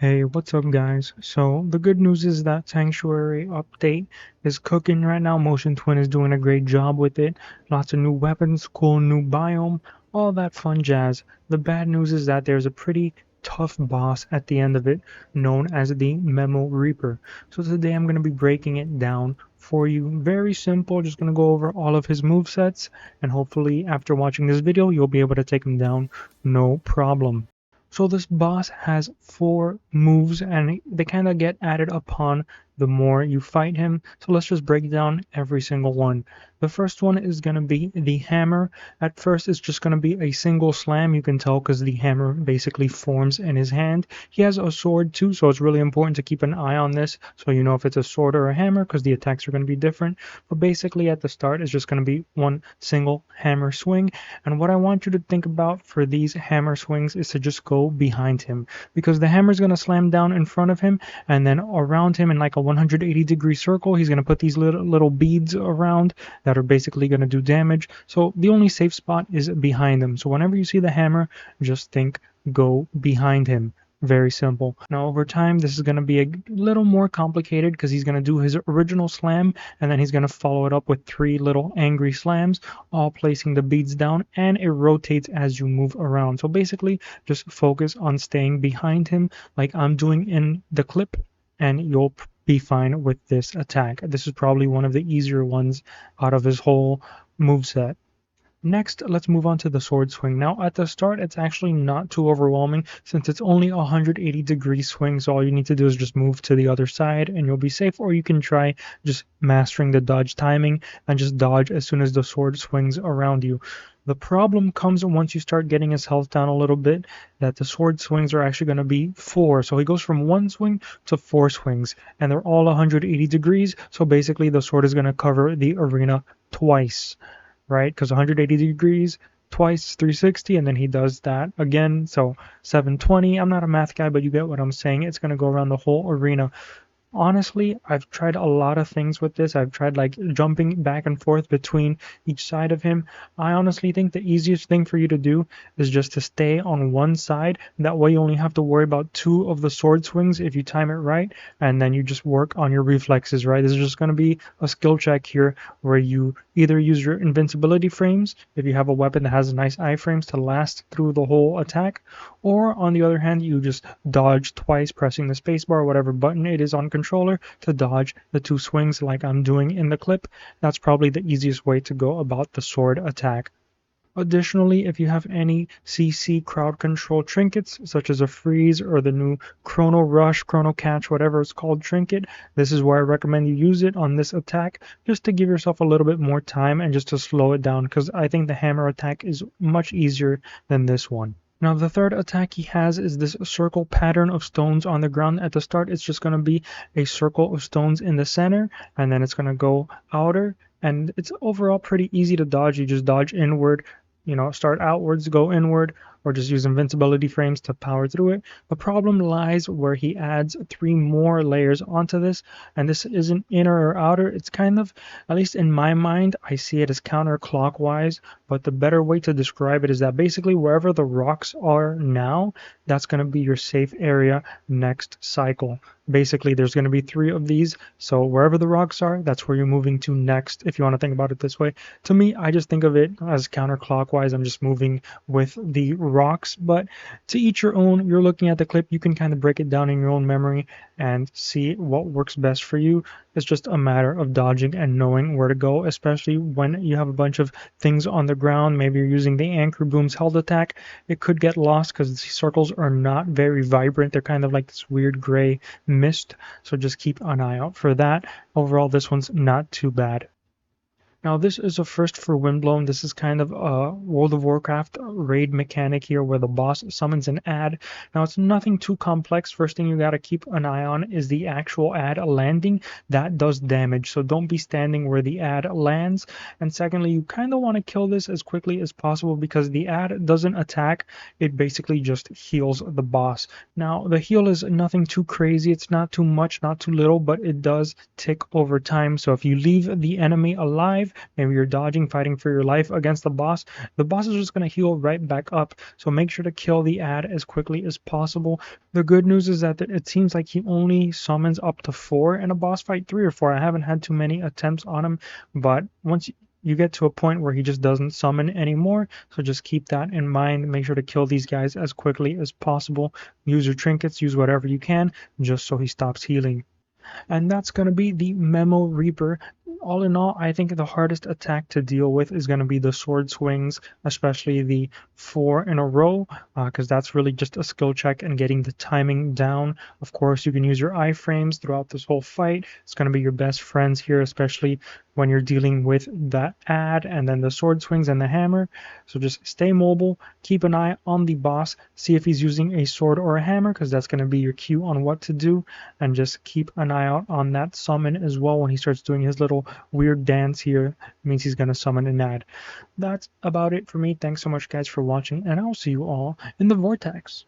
Hey, what's up guys? So the good news is that Sanctuary update is cooking right now. Motion Twin is doing a great job with it. Lots of new weapons, cool new biome, all that fun jazz. The bad news is that there's a pretty tough boss at the end of it, known as the Memo Reaper. So today I'm going to be breaking it down for you. Very simple, just going to go over all of his movesets, and hopefully after watching this video you'll be able to take him down no problem. So this boss has 4 moves and they kind of get added upon the more you fight him. So let's just break down every single one. The first one is going to be the hammer. At first it's just going to be a single slam. You can tell because the hammer basically forms in his hand. He has a sword too, so it's really important to keep an eye on this so you know if it's a sword or a hammer because the attacks are going to be different. But basically at the start it's just going to be one single hammer swing. And what I want you to think about for these hammer swings is to just go behind him, because the hammer is going to slam down in front of him, and then around him in like a 180-degree circle he's going to put these little beads around that are basically going to do damage. So the only safe spot is behind him. So whenever you see the hammer, just think go behind him. Very simple. Now over time this is going to be a little more complicated because he's going to do his original slam and then he's going to follow it up with 3 little angry slams, all placing the beads down, and it rotates as you move around. So basically just focus on staying behind him like I'm doing in the clip and you'll be fine with this attack. This is probably one of the easier ones out of his whole moveset. Next, let's move on to the sword swing. Now, at the start, it's actually not too overwhelming since it's only a 180-degree swing, so all you need to do is just move to the other side and you'll be safe, or you can try just mastering the dodge timing and just dodge as soon as the sword swings around you. The problem comes once you start getting his health down a little bit, that the sword swings are actually going to be 4. So he goes from 1 swing to 4 swings, and they're all 180 degrees, so basically the sword is going to cover the arena twice. Right? Because 180 degrees twice 360, and then he does that again, so 720. I'm not a math guy, but you get what I'm saying. It's going to go around the whole arena. Honestly, I've tried a lot of things with this. I've tried like jumping back and forth between each side of him. I honestly think the easiest thing for you to do is just to stay on one side. That way you only have to worry about 2 of the sword swings if you time it right, and then you just work on your reflexes, right? This is just going to be a skill check here where you either use your invincibility frames if you have a weapon that has nice iframes to last through the whole attack, or on the other hand you just dodge twice pressing the spacebar or whatever button it is on controller to dodge the 2 swings like I'm doing in the clip. That's probably the easiest way to go about the sword attack. Additionally, if you have any CC crowd control trinkets, such as a freeze or the new Chrono Rush, Chrono Catch, whatever it's called trinket, this is where I recommend you use it on this attack, just to give yourself a little bit more time and just to slow it down, because I think the hammer attack is much easier than this one. Now the third attack he has is this circle pattern of stones on the ground. At the start it's just going to be a circle of stones in the center, and then it's going to go outer, and it's overall pretty easy to dodge. You just dodge inward, start outwards, go inward, or just use invincibility frames to power through it. The problem lies where he adds 3 more layers onto this, and this isn't inner or outer. It's kind of, at least in my mind, I see it as counterclockwise, but the better way to describe it is that basically wherever the rocks are now, that's going to be your safe area next cycle. Basically, there's going to be 3 of these, so wherever the rocks are, that's where you're moving to next, if you want to think about it this way. To me, I just think of it as counterclockwise. I'm just moving with the rocks, but to each your own. You're looking at the clip, you can kind of break it down in your own memory and see what works best for you. It's just a matter of dodging and knowing where to go, especially when you have a bunch of things on the ground. Maybe you're using the Anchor Boom's held attack. It could get lost because the circles are not very vibrant. They're kind of like this weird gray mist, so just keep an eye out for that. Overall, this one's not too bad. Now this is a first for Windblown. This is kind of a World of Warcraft raid mechanic here where the boss summons an ad. Now it's nothing too complex. First thing you got to keep an eye on is the actual ad landing. That does damage, so don't be standing where the ad lands. And secondly, you kind of want to kill this as quickly as possible because the ad doesn't attack. It basically just heals the boss. Now the heal is nothing too crazy. It's not too much, not too little, but it does tick over time. So if you leave the enemy alive, maybe you're dodging, fighting for your life against the boss is just going to heal right back up. So make sure to kill the ad as quickly as possible. The good news is that it seems like he only summons up to 4 in a boss fight, 3 or 4. I haven't had too many attempts on him, but once you get to a point where he just doesn't summon anymore, so just keep that in mind. Make sure to kill these guys as quickly as possible. Use your trinkets, use whatever you can, just so he stops healing. And that's going to be the Memo Reaper. All in all, I think the hardest attack to deal with is going to be the sword swings, especially the 4 in a row, because that's really just a skill check and getting the timing down. Of course, you can use your iframes throughout this whole fight. It's going to be your best friends here, especially when you're dealing with that ad and then the sword swings and the hammer. So just stay mobile, keep an eye on the boss, see if he's using a sword or a hammer, because that's going to be your cue on what to do, and just keep an eye out on that summon as well. When he starts doing his little weird dance here, it means he's going to summon an ad. That's about it for me. Thanks so much, guys, for watching, and I'll see you all in the vortex.